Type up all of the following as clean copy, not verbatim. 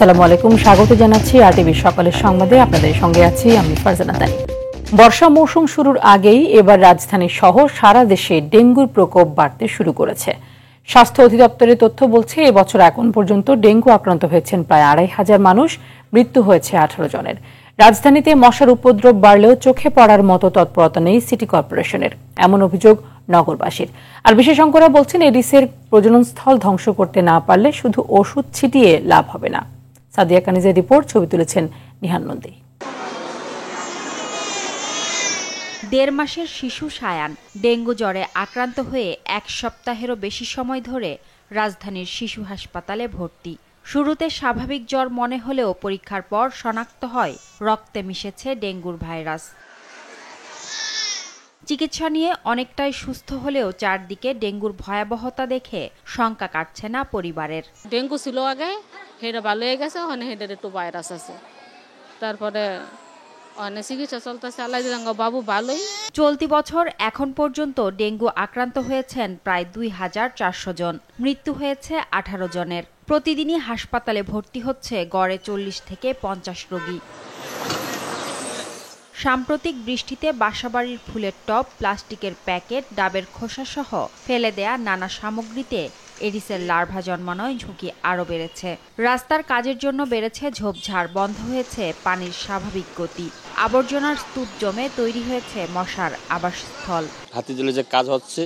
আসসালামু আলাইকুম, স্বাগত জানাচ্ছি আরটিভি সকালের সংবাদে। আপনাদের সঙ্গে আছি আমি ফারজানা তাই। বর্ষা মৌসুম শুরুর আগেই এবার রাজধানী সহ সারা দেশে ডেঙ্গুর প্রকোপ বাড়তে শুরু করেছে। স্বাস্থ্য অধিদপ্তরের তথ্য বলছে, এবছর এখন পর্যন্ত ডেঙ্গু আক্রান্ত হয়েছেন প্রায় ২৫০০ মানুষ, মৃত্যু হয়েছে ১৮ জনের। রাজধানীতে মশার উপদ্রব বাড়লেও চোখে পড়ার মতো তৎপরতা নেই সিটি কর্পোরেশনের, এমন অভিযোগ নগরবাসীর। আর বিশেষজ্ঞরা বলছেন, এডিসের প্রজননস্থল ধ্বংস করতে না পারলে শুধু ওষুধ ছিটিয়ে লাভ হবে না। সাদিয়া কানিজের রিপোর্ট, ছবি তুলেছেন নিহান নন্দী। ১.৫ মাসের শিশু সায়ান ডেঙ্গু জ্বরে আক্রান্ত হয়ে ১ সপ্তাহেরও বেশি সময় ধরে রাজধানীর শিশু হাসপাতালে ভর্তি। শুরুতে স্বাভাবিক জ্বর মনে হলেও পরীক্ষার পর শনাক্ত হয় রক্তে মিশেছে ডেঙ্গুর ভাইরাস। চিকিৎসা নিয়ে অনেকটাই সুস্থ হলেও চারদিকে ডেঙ্গুর ভয়াবহতা দেখে শঙ্কা কাটছে না পরিবারের। ডেঙ্গু ছিল আগে, সেটা ভালো হয়ে গেছে, ওখানে সেটার একটু ভাইরাস আছে। তারপরে অনেক চিকিৎসা চলতেছে, আল্লাহ বাবু ভালোই। চলতি বছর এখন পর্যন্ত ডেঙ্গু আক্রান্ত হয়েছেন প্রায় ২,৪০০ জন, মৃত্যু হয়েছে ১৮ জনের। প্রতিদিনই হাসপাতালে ভর্তি হচ্ছে গড়ে ৪০ থেকে ৫০ রোগী। সাম্প্রতিক বৃষ্টিতে বাসাবাড়ির ফুলের টব, প্লাস্টিকের প্যাকেট, ডাবের খোসাসহ ফেলে দেয়া নানা সামগ্রীতে এডিসের লার্ভা জন্মানোয় ঝুঁকি আরও বেড়েছে। রাস্তার কাজের জন্য বেড়েছে ঝোপঝাড়, বন্ধ হয়েছে পানির স্বাভাবিক গতি, আবর্জনার স্তূপ জমে তৈরি হয়েছে মশার আবাসস্থল। হাতিঝিলে যে কাজ হচ্ছে,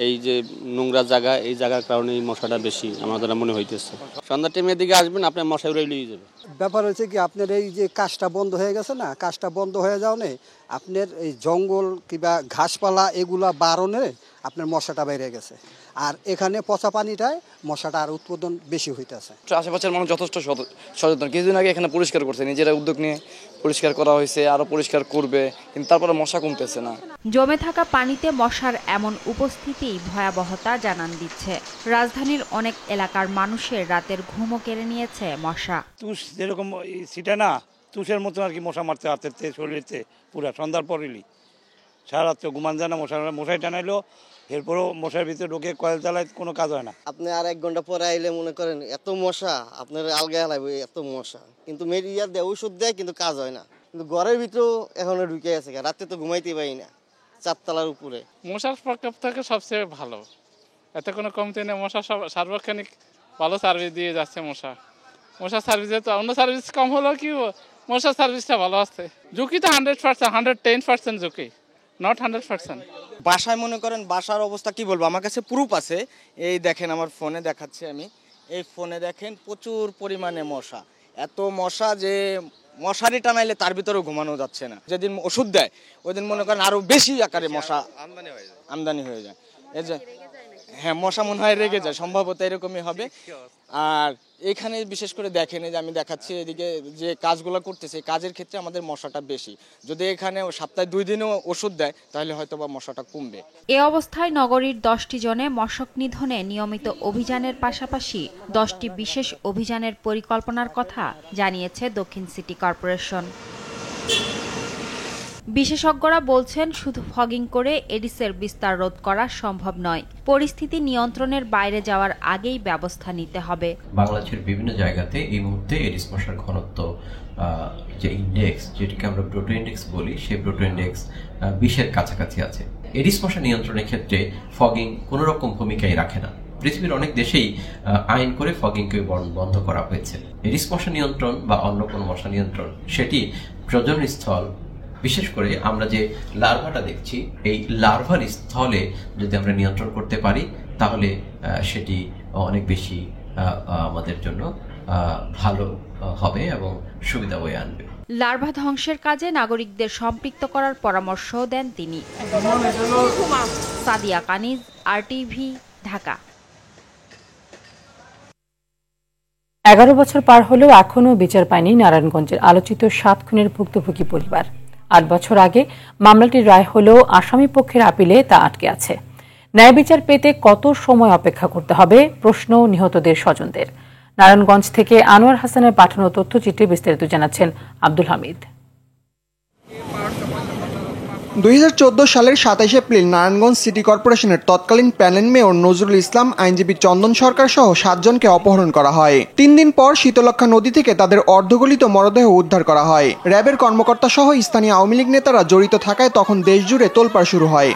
এই যে নোংরা জায়গা, এই জায়গার কারণে এই মশাটা বেশি আমাদের মনে হইতেছে। সন্ধ্যা টাইমের দিকে আসবেন, আপনার মশা উড়ে নিয়ে যাবে। ব্যাপার হচ্ছে কি, আপনার এই যে কাজটা বন্ধ হয়ে গেছে না, কাজটা বন্ধ হয়ে যাওয়ানে আপনার এই জঙ্গল কিংবা ঘাসপালা এগুলা বারণে আপনার মশাটা বেড়ে গেছে। আর এখানে পচা পানিটায় মশাটা আর উৎপাদন বেশি হইতেছে। আশেপাশের মানুষ যথেষ্ট সচেতন। কিছুদিন আগে এখানে পরিষ্কার করছে, নিজেরা উদ্যোগ নিয়ে পরিষ্কার করা হয়েছে, আরো পরিষ্কার করবে, কিন্তু তারপরে মশা কমতেছে না। জমে থাকা পানিতে মশার এমন উপস্থিতি ভয়াবহতা জানান দিচ্ছে। রাজধানীর অনেক এলাকার মানুষের রাতের ঘুমও কেড়ে নিয়েছে মশা। তুষ যেরকম সিটা না, তুষের মতন আর কি মশা মারতে হাতেতে শরীরেতে পুরা সন্ধ্যার পরেই সারা রাত্রে ঘুমান যায় না। মশাই টানাইলো, এরপরও মশার ভিতরে ঢুকে কয়েল চালায়, কোনো কাজ হয় না। আপনি আর 1 ঘন্টা পরে আইলে মনে করেন এত মশা, আপনার আলগা লাগবে এত মশা। কিন্তু মেডিয়া দেয়, ওষুধ দেয়, কিন্তু কাজ হয় না। কিন্তু ঘরের ভিতরেও এখনো ঢুকে আছে, রাতে তো ঘুমাইতে পারি না 4 তলার উপরে। মশার প্রকোপ থেকে সবচেয়ে ভালো, এতে কোনো কমতি নেই। মশা সার্বক্ষণিক ভালো সার্ভিস দিয়ে যাচ্ছে। মশার সার্ভিসে তো অন্য সার্ভিস কম হলেও কি মশার সার্ভিসটা ভালো আছে। ঝুঁকি তো 100%, 110% ঝুঁকি, নট 100%। বাসায় মনে করেন, বাসার অবস্থা কি বলবো, আমার কাছে প্রুফ আছে। এই দেখেন, আমার ফোনে দেখাচ্ছি আমি, এই ফোনে দেখেন প্রচুর পরিমাণে মশা। এত মশা যে মশারি টানাইলে তার ভিতরেও ঘুমানো যাচ্ছে না। যেদিন ওষুধ দেয় ওই দিন মনে করেন আরো বেশি আকারে মশা আমদানি হয়ে যায়। এই যে হ্যাঁ, মশা মনে হয় রেগে যায়, সম্ভবত এরকমই হবে। আর এখানে বিশেষ করে দেখেন, যে আমি দেখাচ্ছি এদিকে যে কাজগুলো করতেছে, কাজের ক্ষেত্রে আমাদের মশাটা বেশি। যদি এখানে সপ্তাহে 2 দিনও ওষুধ দেয়, তাহলে হয়তো বা মশাটা কমবে। এ অবস্থায় নগরীর 10টি জনে মশক নিধনে নিয়মিত অভিযানের পাশাপাশি 10টি বিশেষ অভিযানের পরিকল্পনার কথা জানিয়েছে দক্ষিণ সিটি কর্পোরেশন। বিশেষজ্ঞরা বলছেন, শুধু ফগিং করে এডিসের বিস্তার রোধ করা সম্ভব নয়। পরিস্থিতি নিয়ন্ত্রণের বাইরে যাওয়ার আগেই ব্যবস্থা নিতে হবে। বাংলাদেশের বিভিন্ন জায়গাতে এই মুহূর্তে এডিস মশার ঘনত্ব যে ইন্ডেক্স, যেটিকে আমরা ব্রোটো ইন্ডেক্স বলি, সেই ব্রোটো ইন্ডেক্স 20-এর কাছাকাছি আছে। এডিস মশা নিয়ন্ত্রণের ক্ষেত্রে ফগিং কোনো রকম ভূমিকাই রাখে না। পৃথিবীর অনেক দেশেই আইন করে ফগিংকে বন্ধ করা হয়েছে। এডিস মশা নিয়ন্ত্রণ বা অন্য কোনো মশা নিয়ন্ত্রণ, সেটি প্রজননস্থল, বিশেষ করে আমরা যে লার্ভাটা দেখছি, এই লার্ভার স্থলে যদি আমরা নিয়ন্ত্রণ করতে পারি, তাহলে সেটি অনেক বেশি আমাদের জন্য ভালো হবে এবং সুবিধা বয়ে আনবে। লার্ভা ধ্বংসের কাজে নাগরিকদের সম্পৃক্ত করার পরামর্শও দেন তিনি। সাদিয়া কানিজ, আরটিভি, ঢাকা। 11 বছর পার হলেও এখনও বিচার পায়নি নারায়ণগঞ্জের আলোচিত 7 খুনের ভুক্তভোগী পরিবার। 8 বছর আগে মামলাটির রায় হলেও আসামি পক্ষের আপিলে তা আটকে আছে। ন্যায় বিচার পেতে কত সময় অপেক্ষা করতে হবে, প্রশ্ন নিহতদের স্বজনদের। নারায়ণগঞ্জ থেকে আনোয়ার হাসানের পাঠানো তথ্যচিত্রে বিস্তারিত জানাচ্ছেন আব্দুল হামিদ। 2014 সালের 27 এপ্রিল নারায়ণগঞ্জ সিটি কর্পোরেশনের তৎকালীন প্যানেল মেয়র নজরুল ইসলাম, আইনজীবী চন্দন সরকার সহ 7 জনকে অপহরণ করা হয়। 3 দিন পর শীতলক্ষা নদী থেকে তাদের অর্ধগলিত মরদেহ উদ্ধার করা হয়। র্যাবের কর্মকর্তা সহ স্থানীয় আওয়ামী লীগ নেতারা জড়িত থাকায় তখন দেশজুড়ে তোলপাড় শুরু হয়।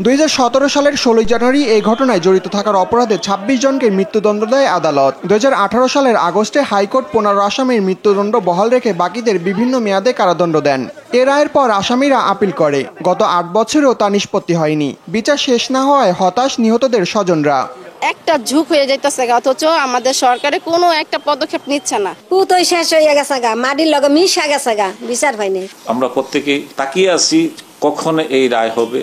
2017 সালের 16 জানুয়ারি এই ঘটনায় জড়িত থাকার অপরাধে 26 জনকে মৃত্যুদণ্ড দেয় আদালত। 2018 সালের আগস্টে হাইকোর্ট 15 আসামির মৃত্যুদণ্ড বহাল রেখে বাকিদের বিভিন্ন মেয়াদে কারাদণ্ড দেন। এ রায়ের পর আসামিরা আপিল করে। গত 8 বছরেও তা নিষ্পত্তি হয়নি। বিচার শেষ না হওয়ায় হতাশ নিহতদের স্বজনরা। একটা ঝুঁক হয়ে যাইতেছে, অথচ আমাদের সরকারে কোনো একটা পদক্ষেপ নিচ্ছে না। পুতই শেষ হয়ে গেছে গা, মাটির লগে মিশা গেছে গা, বিচার হয়নি। আমরা প্রত্যেকেই তাকিয়ে আছি কখন এই রায় হবে,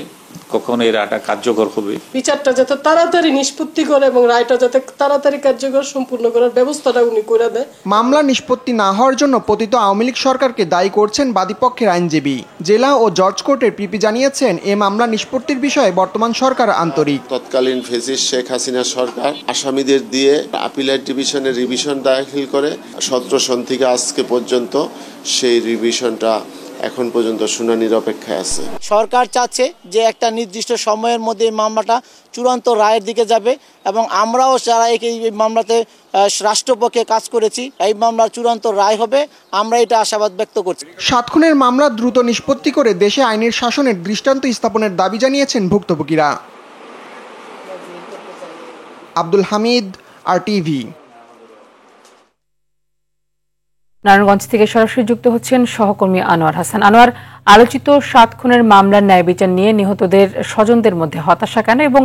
কখন এই রায়টা কার্যকর হবে। বিচারটা যাতে তাড়াতাড়ি নিষ্পত্তি করে এবং রায়টা যাতে তাড়াতাড়ি কার্যকর সম্পূর্ণ করার ব্যবস্থাটা উনি করে দেয়। মামলা নিষ্পত্তি না হওয়ার জন্য পতিত আওয়ামী লীগ সরকারকে দায়ী করছেন বাদীপক্ষের আইনজীবী। জেলা ও জজ কোর্টের পিপি জানিয়েছেন, এ মামলা নিষ্পত্তির বিষয়ে বর্তমান সরকার আন্তরিক। তৎকালীন ফ্যাসিস্ট শেখ হাসিনা সরকার আসামিদের দিয়ে আপিলেট ডিভিশনে রিভিশন দাখিল করে 17 সন থেকে আজকে পর্যন্ত সেই রিভিশনটা এখন পর্যন্ত শুনানির অপেক্ষায় আছে। সরকার চাচ্ছে যে একটা নির্দিষ্ট সময়ের মধ্যে এই মামলাটা চূড়ান্ত রায়ের দিকে যাবে এবং আমরাও যারা এই মামলাতে রাষ্ট্রপক্ষে কাজ করেছি, এই মামলার চূড়ান্ত রায় হবে, আমরা এটা আশাবাদ ব্যক্ত করছি। 7 খুনের মামলা দ্রুত নিষ্পত্তি করে দেশে আইনের শাসনের দৃষ্টান্ত স্থাপনের দাবি জানিয়েছেন ভুক্তভোগীরা। আব্দুল হামিদ, RTV। নারায়ণগঞ্জ থেকে সরাসরি যুক্ত হচ্ছেন সহকর্মী আনোয়ার হাসান। আনোয়ার, আলোচিত 7 খুনের মামলার ন্যায় বিচার নিয়ে নিহতদের স্বজনদের মধ্যে হতাশা কেন এবং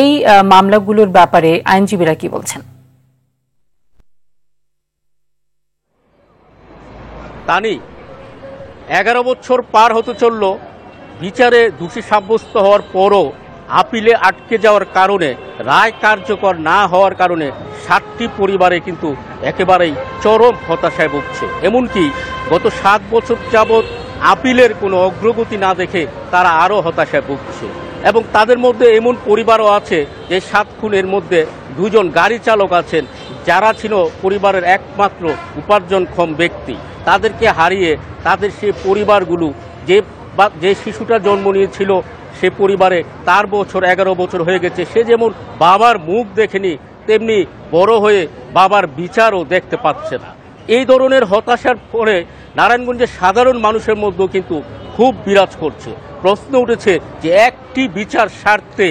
এই মামলাগুলোর ব্যাপারে আইনজীবীরা কি বলছেন? তানি 11 বছর পার হতে চলল, বিচারে দোষী সাব্যস্ত হওয়ার পরও আপিলে আটকে যাওয়ার কারণে, রায় কার্যকর না হওয়ার কারণে 7টি পরিবারে কিন্তু একেবারেই চরম হতাশায় ভুগছে। এমনকি গত 7 বছর যাবৎ আপিলের কোনো অগ্রগতি না দেখে তারা আরও হতাশায় ভুগছে। এবং তাদের মধ্যে এমন পরিবারও আছে যে 7 খুনের মধ্যে 2 জন গাড়ি চালক আছেন, যারা ছিল পরিবারের একমাত্র উপার্জনক্ষম ব্যক্তি। তাদেরকে হারিয়ে তাদের সেই পরিবারগুলো, যে শিশুটা জন্ম নিয়েছিল সে পরিবারে তার বছর 11 বছর হয়ে গেছে, সে যেমন বাবার মুখ দেখেনি, তেমনি বড় হয়ে বাবার বিচারও দেখতে পাচ্ছে না। এই ধরনের হতাশার পরে নারায়ণগঞ্জের সাধারণ মানুষের মধ্যেও কিন্তু খুব বিরাজ করছে। প্রশ্ন উঠেছে যে একটি বিচার সারতে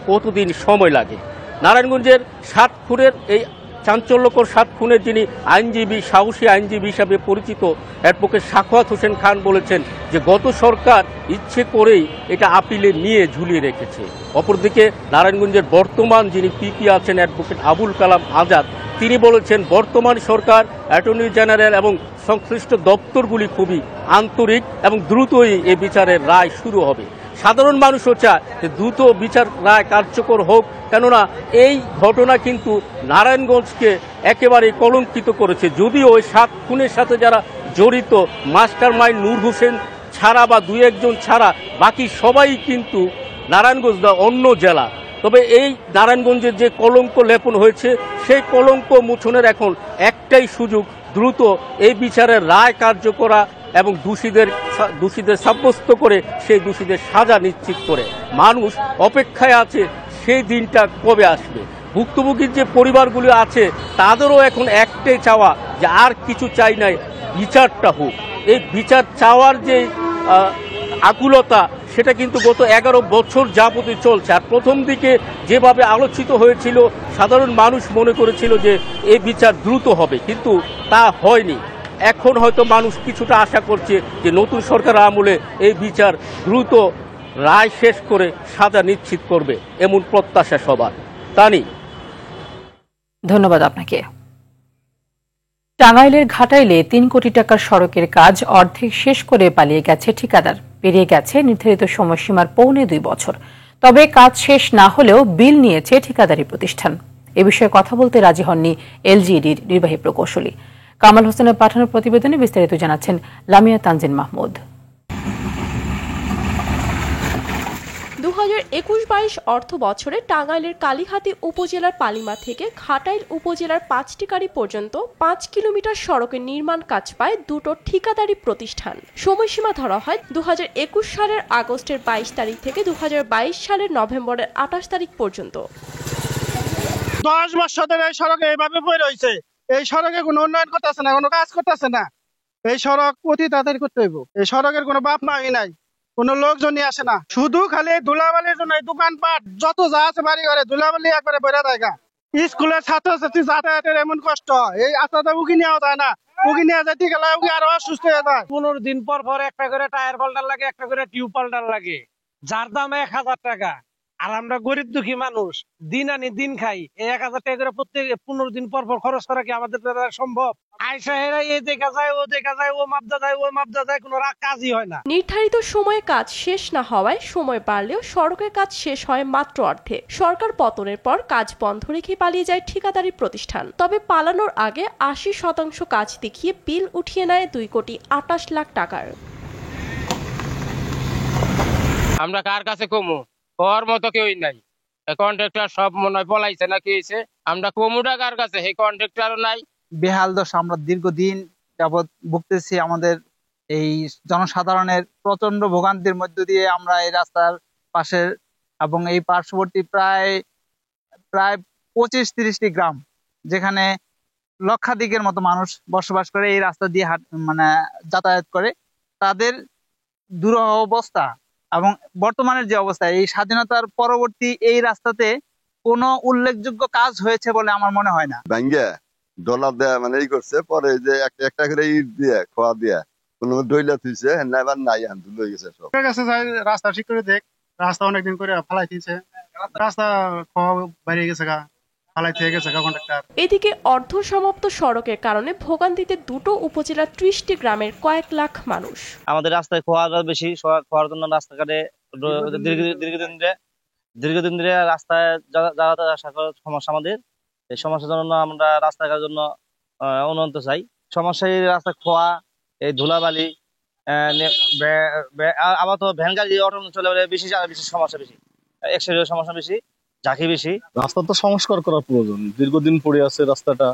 কতদিন সময় লাগে। নারায়ণগঞ্জের 7 খুনের এই চাঞ্চল্যকর 7 খুনের যিনি আইনজীবী, সাহসী আইনজীবী হিসাবে পরিচিত অ্যাডভোকেট সাখাওয়াত হোসেন খান বলেছেন যে গত সরকার ইচ্ছে করেই এটা আপিলে নিয়ে ঝুলিয়ে রেখেছে। অপরদিকে নারায়ণগঞ্জের বর্তমান যিনি পিপি আছেন অ্যাডভোকেট আবুল কালাম আজাদ, তিনি বলেছেন বর্তমান সরকার, অ্যাটর্নি জেনারেল এবং সংশ্লিষ্ট দপ্তরগুলি খুবই আন্তরিক এবং দ্রুতই এই বিচারের রায় শুরু হবে। সাধারণ মানুষও চায় যে দ্রুত বিচার রায় কার্যকর হোক, কেননা এই ঘটনা কিন্তু নারায়ণগঞ্জকে একেবারে কলঙ্কিত করেছে। যদিও ওই 7 খুনের সাথে যারা জড়িত, মাস্টার মাইন্ড নূর হোসেন ছাড়া বা 2-1 জন ছাড়া বাকি সবাই কিন্তু নারায়ণগঞ্জ বা অন্য জেলা। তবে এই নারায়ণগঞ্জের যে কলঙ্ক লেপন হয়েছে, সেই কলঙ্ক মোচনের এখন একটাই সুযোগ, দ্রুত এই বিচারের রায় কার্যকর এবং দোষীদের সাব্যস্ত করে সেই দোষীদের সাজা নিশ্চিত করে। মানুষ অপেক্ষায় আছে সেই দিনটা কবে আসবে। ভুক্তভোগীর যে পরিবারগুলো আছে তাদেরও এখন একটাই চাওয়া যে আর কিছু চাই নাই, বিচারটা হোক। এই বিচার চাওয়ার যে আকুলতা, সেটা কিন্তু গত 11 বছর যাবতীয় চলছে। আর প্রথম দিকে যেভাবে আলোচিত হয়েছিল, সাধারণ মানুষ মনে করেছিল যে এই বিচার দ্রুত হবে, কিন্তু তা হয়নি। এখন হয়তো মানুষ কিছুটা আশা করছে যে নতুন সরকার আমলে এই বিচার দ্রুত রায় শেষ করে সাজা নিশ্চিত করবে, এমন প্রত্যাশা সবার। তানি, ধন্যবাদ আপনাকে। টাঙ্গাইলের ঘাটাইলে 3 কোটি টাকার সড়কের কাজ অর্ধেক শেষ করে পালিয়ে গেছে ঠিকাদার। পেরিয়ে গেছে নির্ধারিত সময়সীমার 2.25 বছর। তবে কাজ শেষ না হলেও বিল নিয়েছে ঠিকাদারি প্রতিষ্ঠান। এ বিষয়ে কথা বলতে রাজি হননি এলজিইডির নির্বাহী প্রকৌশলী। কামাল হোসেনের পাঠানো প্রতিবেদনে বিস্তারিত জানাচ্ছেন লামিয়া তানজিন মাহমুদ। 2021-22 অর্থ বছরে টাঙ্গাইলের কালিহাতী উপজেলার পালিমা থেকে ঘাটাইল উপজেলার 5টি গাড়ি পর্যন্ত 5 কিলোমিটার সড়কের নির্মাণ কাজ পায় দুটো ঠিকাদারি প্রতিষ্ঠান। সময়সীমা ধরা হয় 2021 সালের আগস্টের 22 তারিখ থেকে 2022 সালের নভেম্বরের 28 তারিখ পর্যন্ত। 10 বছর ধরে এই সড়কে এইভাবে পড়ে রয়েছে। এই সড়কে কোনো উন্নয়ন করতেছে না, কোনো কাজ করতেছে না। এই সড়ক অতি তাড়াতাড়ি করতে হইব। এই সড়কের কোনো বাপ মাই নাই, কোনো লোকজনই আসে না, শুধু খালি ধুলাবালির জন্য দোকানপাট যত যা আছে বাড়ি ঘরে ধুলাবালি একবারে বেড়া জায়গা। স্কুলের ছাত্রছাত্রী যাতায়াতের এমন কষ্ট, এই রাস্তাটা উকি নেওয়া যায় না, উকি নেওয়া যেতে গেলে উকি আরো অসুস্থ হয়ে যায়। 15 দিন পর পর একটা করে টায়ার পাল্টার লাগে, একটা করে টিউব পাল্টার লাগে, যার দাম 1000 টাকা। আর আমরা গরিব দুঃখী মানুষ, দিন আনি দিন খাই, এই 1000 টাকা করে প্রত্যেক 15 দিন পর পর খরচ করা কি আমাদের দ্বারা সম্ভব? আয়সা হেরা এই দেখা যায়, ও দেখা যায়, ও মাপদা যায়, ও মাপদা যায়, কোনো কাজই হয় না। নির্ধারিত সময়ে কাজ শেষ না হওয়ায় সময় বাড়লেও সড়কের কাজ শেষ হয় মাত্র অর্ধে। সরকার পতনের পর কাজ বন্ধ রেখে পালিয়ে যায় ঠিকাদারি প্রতিষ্ঠান। তবে পালানোর আগে 80% কাজ দেখিয়ে বিল উঠিয়ে নেয় 2,28 লাখ টাকার। আমরা কার কাছে কমু? ওর মতো কেউই নাই। কন্ট্রাক্টর সব মনে হয় পলাইছে না, কি হয়েছে? আমরা কমুটা কার কাছে? এই কন্ট্রাক্টরও নাই। বেহাল দশা আমরা দীর্ঘদিন যাবৎ ভুগতেছি। আমাদের এই জনসাধারণের প্রচন্ড ভোগান্তির মধ্য দিয়ে আমরা এই রাস্তার পাশের এবং এই পার্শ্ববর্তী প্রায় 25-30টি গ্রাম, যেখানে লক্ষাধিকের মতো মানুষ বসবাস করে, এই রাস্তা দিয়ে যাতায়াত করে, তাদের দুরূহ অবস্থা এবং বর্তমানের যে অবস্থা, এই স্বাধীনতার পরবর্তী এই রাস্তাতে কোনো উল্লেখযোগ্য কাজ হয়েছে বলে আমার মনে হয় না। ডলার দেয়া এই করছে, পরে যে একটা করে ইট দিয়ে খোয়া দিয়া কোন ডইলা থুইছে, এবার নাই আন্দোলন হয়ে গেছে সব। রাস্তা ঠিক করে দেখ, রাস্তা অনেকদিন করে ফালাই দিয়েছে, রাস্তা খোয়া বেরিয়ে গেছে গা, ফালাই থেকে গেছে গা কন্ট্রাক্টর। এদিকে অর্ধ সমাপ্ত সড়কের কারণে ভোগান্তিতে দুটো উপজেলার 30টি গ্রামের কয়েক লাখ মানুষ। আমাদের রাস্তায় খোয়াটা বেশি, খোয়ার জন্য রাস্তাঘাটে দীর্ঘদিন ধরে রাস্তায় যাওয়াতে আসা সমস্যা। আমাদের এই সমস্যার জন্য আমরা রাস্তাঘাটের জন্য উন্নত চাই। সমস্যা এই রাস্তা খোয়া, এই ধুলাবালি, আবার তো ভ্যান গাড়ি অটো চলে বেশি সমস্যা, বেশি অ্যাক্সিডেন্টের সমস্যা বেশি, ঝাঁকি বেশি। রাস্তা তো সংস্কার করার প্রয়োজন, দীর্ঘদিন পড়ে আছে রাস্তাটা,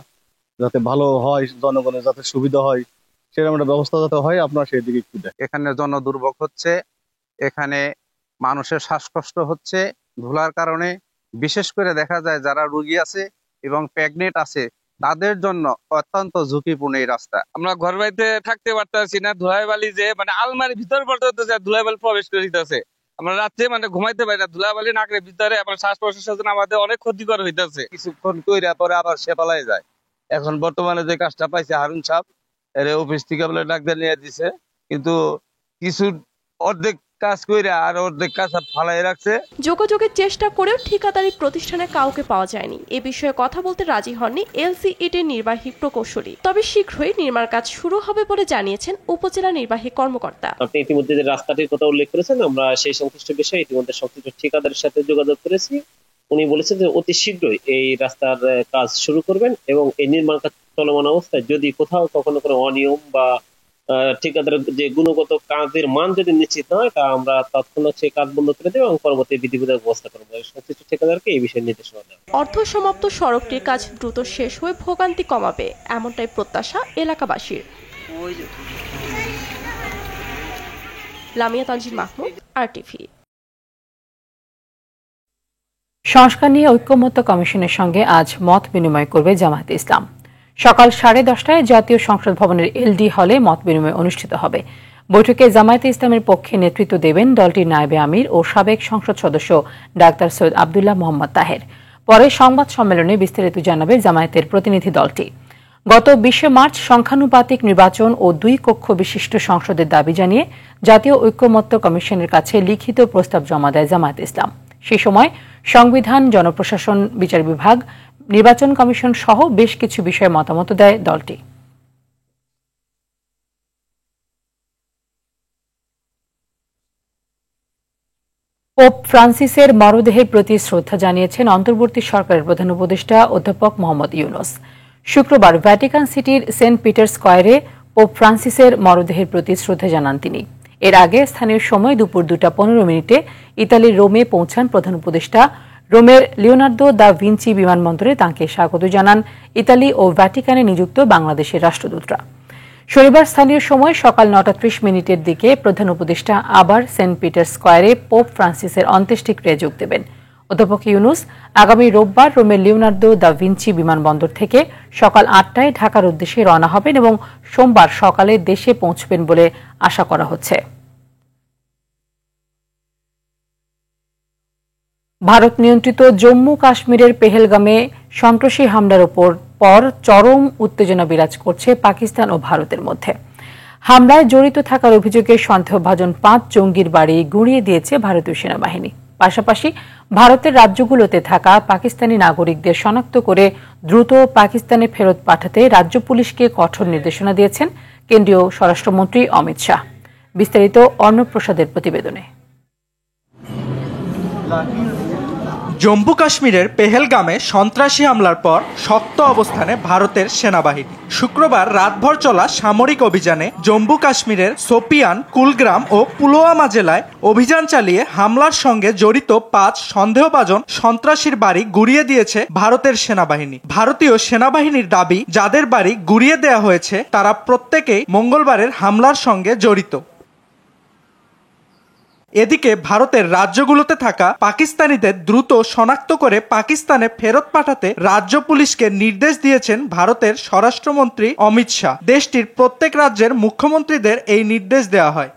যাতে ভালো হয়, জনগণের যাতে সুবিধা হয়, সেরকম একটা ব্যবস্থা যাতে হয়, আপনার সেই দিকে একটু দেখেন। এখানে জনদুর্ভোগ হচ্ছে, এখানে মানুষের শ্বাসকষ্ট হচ্ছে ধুলার কারণে। বিশেষ করে দেখা যায় যারা রোগী আছে এবং প্রেগনেন্ট আছে, তাদের জন্য অত্যন্ত ঝুঁকিপূর্ণ এই রাস্তা। আমরা ঘর বাড়িতে থাকতে পারতেছি না, ধুলাই বালি যে আলমারির ভিতর পর্যন্ত ধুলাই বালি প্রবেশ করে দিতেছে। আমরা রাত্রে ঘুমাইতে পারি না, ধুলাই বালি নাকের ভিতরে শ্বাস প্রশ্বাসের জন্য আমাদের অনেক ক্ষতিকর হইতেছে। কিছুক্ষণ কইরা পরে আবার সে পালাই যায়। এখন বর্তমানে যে কাজটা পাইছে হারুন সাহেব, এর অফিস থেকে বলে ডাক্তার নিয়ে দিছে, কিন্তু কিছু অর্ধেক কাজ কইরা আর অর্ধেক কাজ ফালাই রাখছে। যোগাযোগের চেষ্টা করেও ঠিকাদারি প্রতিষ্ঠানে কাউকে পাওয়া যায়নি। এ বিষয়ে কথা বলতে রাজি হননি এলসিইডির নির্বাহী প্রকৌশলী। তবে শীঘ্রই নির্মাণ কাজ শুরু হবে বলে জানিয়েছেন উপজেলা নির্বাহী কর্মকর্তা। আপনি ইতিমধ্যে যে রাস্তাটির কথা উল্লেখ করেছেন, আমরা সেই সংশ্লিষ্ট বিষয়ে ইতিমধ্যে সংশ্লিষ্ট ঠিকাদারের সাথে যোগাযোগ করেছি। উনি বলেছেন যে অতি শীঘ্রই এই রাস্তার কাজ শুরু করবেন এবং এই নির্মাণ কাজ চলমান অবস্থায় যদি কোথাও কখনো কোনো অনিয়ম বা ঠিকাদারের যে গুণগত কাজের মান যদি নিশ্চিত না হয়, তা আমরা তৎক্ষণাৎ সেই কাজ বন্ধ করে দেব এবং পরবর্তী বিধিবিধান ব্যবস্থা করবো। সংশ্লিষ্ট ঠিকাদারকে এই বিষয়ে নির্দেশনা দেওয়া। অর্ধ সমাপ্ত সড়কটির কাজ দ্রুত শেষ হয়ে ভোগান্তি কমাবে, এমনটাই প্রত্যাশা এলাকাবাসীর। লামিয়া তানজিল মাহমুদ, RTV। সংস্কার নিয়ে ঐক্যমত্য কমিশনের সঙ্গে আজ মত বিনিময় করবে জামায়াতে ইসলাম। সকাল 10:30টায় জাতীয় সংসদ ভবনের LD হলে মত বিনিময় অনুষ্ঠিত হবে। বৈঠকে জামায়াতে ইসলামের পক্ষে নেতৃত্ব দেবেন দলটির নায়েবে আমির ও সাবেক সংসদ সদস্য ডাক্তার সৈয়দ আব্দুল্লাহ মোহাম্মদ তাহের। পরে সংবাদ সম্মেলনে বিস্তারিত জানাবে জামায়াতের প্রতিনিধি দলটি। গত 20 মার্চ সংখ্যানুপাতিক নির্বাচন ও 2 কক্ষ বিশিষ্ট সংসদের দাবি জানিয়ে জাতীয় ঐক্যমত্য কমিশনের কাছে লিখিত প্রস্তাব জমা দেয় জামায়াতে ইসলাম। সেই সময় সংবিধান, জনপ্রশাসন, বিচার বিভাগ, নির্বাচন কমিশন সহ বেশ কিছু বিষয়ে মতামত দেয় দলটি। পোপ ফ্রান্সিসের মরদেহের প্রতি শ্রদ্ধা জানিয়েছেন অন্তর্বর্তী সরকারের প্রধান উপদেষ্টা অধ্যাপক মোহাম্মদ ইউনুস। শুক্রবার ভ্যাটিকান সিটির সেন্ট পিটার স্কয়ারে পোপ ফ্রান্সিসের মরদেহের প্রতি শ্রদ্ধা জানান তিনি। এর আগে স্থানীয় সময় দুপুর 2:15 ইতালির রোমে পৌঁছান প্রধান উপদেষ্টা। রোমের লিওনার্দো দা ভিঞ্চি বিমানবন্দরে তাঁকে স্বাগত জানান ইতালি ও ভ্যাটিকানে নিযুক্ত বাংলাদেশের রাষ্ট্রদূতরা। শনিবার স্থানীয় সময় সকাল 9:30 দিকে প্রধান উপদেষ্টা আবার সেন্ট পিটার স্কয়ারে পোপ ফ্রান্সিসের অন্ত্যেষ্টিক্রিয়ায় যোগ দেবেন। অধ্যাপক ইউনুস আগামী রোববার রোমের লিওনার্দো দা ভিঞ্চি বিমানবন্দর থেকে সকাল 8টায় ঢাকার উদ্দেশ্যে রওনা হবেন এবং সোমবার সকালে দেশে পৌঁছবেন বলে আশা করা হচ্ছে। ভারত নিয়ন্ত্রিত জম্মু কাশ্মীরের পেহেলগামে সন্ত্রাসী হামলার পর চরম উত্তেজনা বিরাজ করছে পাকিস্তান ও ভারতের মধ্যে। হামলায় জড়িত থাকার অভিযোগে সন্দেহভাজন 5 জঙ্গির বাড়ি গুঁড়িয়ে দিয়েছে ভারতীয় সেনাবাহিনী। পাশাপাশি ভারতের রাজ্যগুলোতে থাকা পাকিস্তানি নাগরিকদের শনাক্ত করে দ্রুত পাকিস্তানে ফেরত পাঠাতে রাজ্য পুলিশকে কঠোর নির্দেশনা দিয়েছেন কেন্দ্রীয় স্বরাষ্ট্রমন্ত্রী অমিত শাহ। বিস্তারিত অর্ণব প্রসাদের প্রতিবেদনে। জম্মু কাশ্মীরের পেহেলগামে সন্ত্রাসী হামলার পর শক্ত অবস্থানে ভারতের সেনাবাহিনী। শুক্রবার রাতভর চলা সামরিক অভিযানে জম্মু কাশ্মীরের সোপিয়ান, কুলগ্রাম ও পুলওয়ামা জেলায় অভিযান চালিয়ে হামলার সঙ্গে জড়িত 5 সন্দেহভাজন সন্ত্রাসীর বাড়ি গুঁড়িয়ে দিয়েছে ভারতের সেনাবাহিনী। ভারতীয় সেনাবাহিনীর দাবি, যাদের বাড়ি গুঁড়িয়ে দেওয়া হয়েছে তারা প্রত্যেকেই মঙ্গলবারের হামলার সঙ্গে জড়িত। এদিকে ভারতের রাজ্যগুলোতে থাকা পাকিস্তানিদের দ্রুত শনাক্ত করে পাকিস্তানে ফেরত পাঠাতে রাজ্য পুলিশকে নির্দেশ দিয়েছেন ভারতের স্বরাষ্ট্রমন্ত্রী অমিত শাহ। দেশটির প্রত্যেক রাজ্যের মুখ্যমন্ত্রীদের এই নির্দেশ দেওয়া হয়।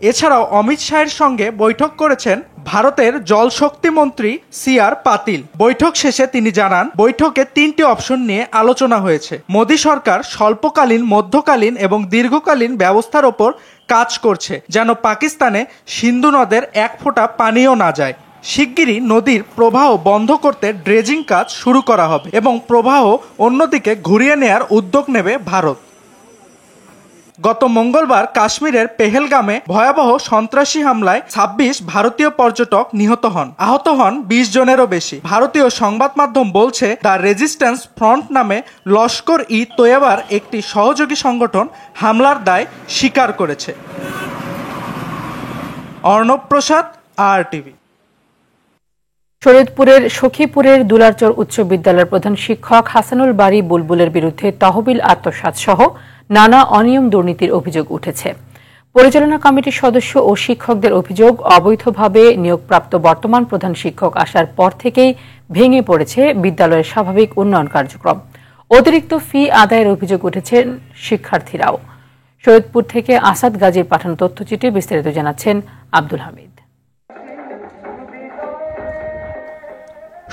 এছাড়াও অমিত শাহের সঙ্গে বৈঠক করেছেন ভারতের জলশক্তি মন্ত্রী সি.আর. পাতিল। বৈঠক শেষে তিনি জানান, বৈঠকে 3টি অপশন নিয়ে আলোচনা হয়েছে। মোদী সরকার স্বল্পকালীন, মধ্যকালীন এবং দীর্ঘকালীন ব্যবস্থার ওপর কাজ করছে, যেন পাকিস্তানে সিন্ধু নদের 1 ফোঁটা পানিও না যায়। শিগগিরই নদীর প্রবাহ বন্ধ করতে ড্রেজিং কাজ শুরু করা হবে এবং প্রবাহ অন্যদিকে ঘুরিয়ে নেয়ার উদ্যোগ নেবে ভারত। গত মঙ্গলবার কাশ্মীরের পেহেলগামে ভয়াবহ সন্ত্রাসী হামলায় 26 ভারতীয় পর্যটক নিহত হন। আহত হন 20 জনেরও বেশি। ভারতীয় সংবাদ মাধ্যম বলছে, দ্য রেজিস্ট্যান্স ফ্রন্ট নামে লস্কর-ই-তৈয়বার একটি সহযোগী সংগঠন হামলার দায় স্বীকার করেছে। অর্ণব প্রসাদ, RTV। শরীয়তপুরের সখীপুরের দুলারচর উচ্চ বিদ্যালয়ের প্রধান শিক্ষক হাসানুল বারী বুলবুলের বিরুদ্ধে তহবিল আত্মসাৎ সহ নানা অনিয়ম দুর্নীতির অভিযোগ উঠেছে। পরিচালনা কমিটির সদস্য ও শিক্ষকদের অভিযোগ, অবৈধভাবে নিয়োগপ্রাপ্ত বর্তমান প্রধান শিক্ষক আসার পর থেকেই ভেঙে পড়েছে বিদ্যালয়ের স্বাভাবিক উন্নয়ন কার্যক্রম। অতিরিক্ত ফি আদায়ের অভিযোগ উঠেছেন শিক্ষার্থীরাও। শরীয়তপুর থেকে আসাদ গাজীর পাঠানো তথ্যচিত্রে বিস্তারিত জানাচ্ছেন আব্দুল হামিদ।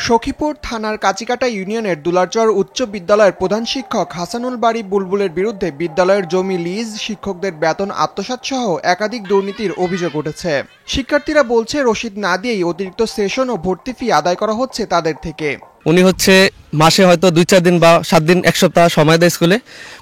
সখীপুর থানার কাচিকাটা ইউনিয়নের দুলারচর উচ্চ বিদ্যালয়ের প্রধান শিক্ষক হাসানুল বারী বুলবুলের বিরুদ্ধে বিদ্যালয়ের জমি লিজ, শিক্ষকদের বেতন আত্মসাৎ সহ একাধিক দুর্নীতির অভিযোগ উঠেছে। শিক্ষার্থীরা বলছে, রসিদ না দিয়েই অতিরিক্ত সেশন ও ভর্তি ফি আদায় করা হচ্ছে তাদের থেকে। উনি মাসে হয়তো 2-4 দিন বা 7 দিন, 1 সপ্তাহ সময় দেয় স্কুলে,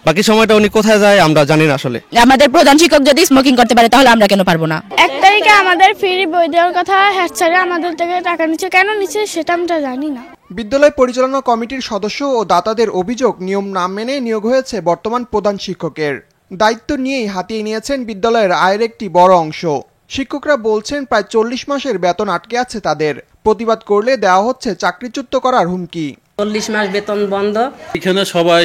বাকি সময়টা উনি কোথায় যায় আমরা জানি না। আসলে আমাদের প্রধান শিক্ষক যদি স্মোকিং করতে পারে তাহলে আমরা কেন পারবো না? 1 তারিখে আমাদের ফ্রি বই দেওয়ার কথা, হেড স্যার আমাদের থেকে টাকা নিচ্ছে, কেন নিচ্ছে সেটা আমরা জানি না। বিদ্যালয় পরিচালনা কমিটির সদস্য ও দাতাদের অভিযোগ, নিয়ম না মেনে নিয়োগ হয়েছে বর্তমান প্রধান শিক্ষকের। দায়িত্ব নিয়েই হাতিয়ে নিয়েছেন বিদ্যালয়ের আয়ের একটি বড় অংশ। শিক্ষকরা বলছেন, প্রায় 40 মাসের বেতন আটকে আছে তাদের। প্রতিবাদ করলে দেওয়া হচ্ছে চাকরিচ্যুত করার হুমকি। 40 মাস বেতন বন্ধ। এখানে সবাই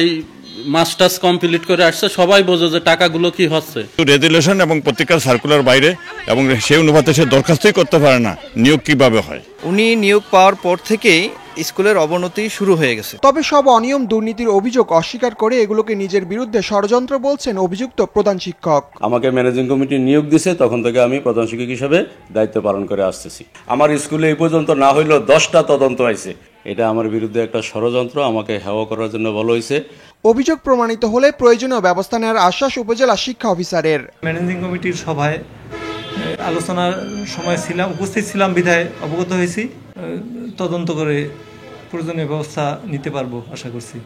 মাস্টার্স কমপ্লিট করে আসছে, সবাই বোঝে যে টাকাগুলো কি হচ্ছে। রেজুলেশন এবং পত্রিকার সার্কুলার বাইরে এবং সেই অনুপাতে সে দরখাস্তই করতে পারে না, নিয়োগ কিভাবে হয়। উনি নিয়োগ পাওয়ার পর থেকেই স্কুলের অবনতি শুরু হয়ে গেছে। তবে সব অনিয়ম দুর্নীতির অভিযোগ অস্বীকার করে এগুলোকে নিজের বিরুদ্ধে ষড়যন্ত্র বলছেন অভিযুক্ত প্রধান শিক্ষক। আমাকে ম্যানেজিং কমিটি নিয়োগ দিয়েছে, তখন থেকে আমি প্রধান শিক্ষক হিসেবে দায়িত্ব পালন করে আসতেছি। আমার স্কুলে এই পর্যন্ত না হইলেও 10টা তদন্ত হয়েছে। এটা আমার বিরুদ্ধে একটা ষড়যন্ত্র, আমাকে হেয় করার জন্য বলা হয়েছে। অভিযোগ প্রমাণিত হলে প্রয়োজনীয় ব্যবস্থা নেওয়ার আশ্বাস উপজেলা শিক্ষা অফিসারের। ম্যানেজিং কমিটির সভায় আলোচনার সময় উপস্থিত ছিলাম বিধায় অবগত হয়েছি। তদন্ত করে প্রয়োজনীয় ব্যবস্থা নিতে পারবো আশা করছি।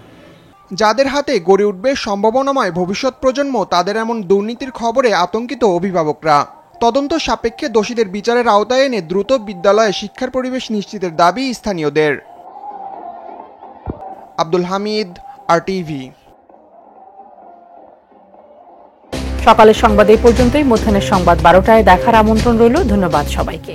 যাদের হাতে গড়ে উঠবে সম্ভাবনাময় ভবিষ্যৎ প্রজন্ম, তাদের এমন দুর্নীতির খবরে আতঙ্কিত অভিভাবকরা। তদন্ত সাপেক্ষে দোষীদের বিচারের আওতায় এনে দ্রুত বিদ্যালয়ে শিক্ষার পরিবেশ নিশ্চিতের দাবি স্থানীয়দের। আব্দুল হামিদ, RTV। সকালের সংবাদ এই পর্যন্তই। মধ্যাহ্নের সংবাদ 12টায় দেখার আমন্ত্রণ রইল। ধন্যবাদ সবাইকে।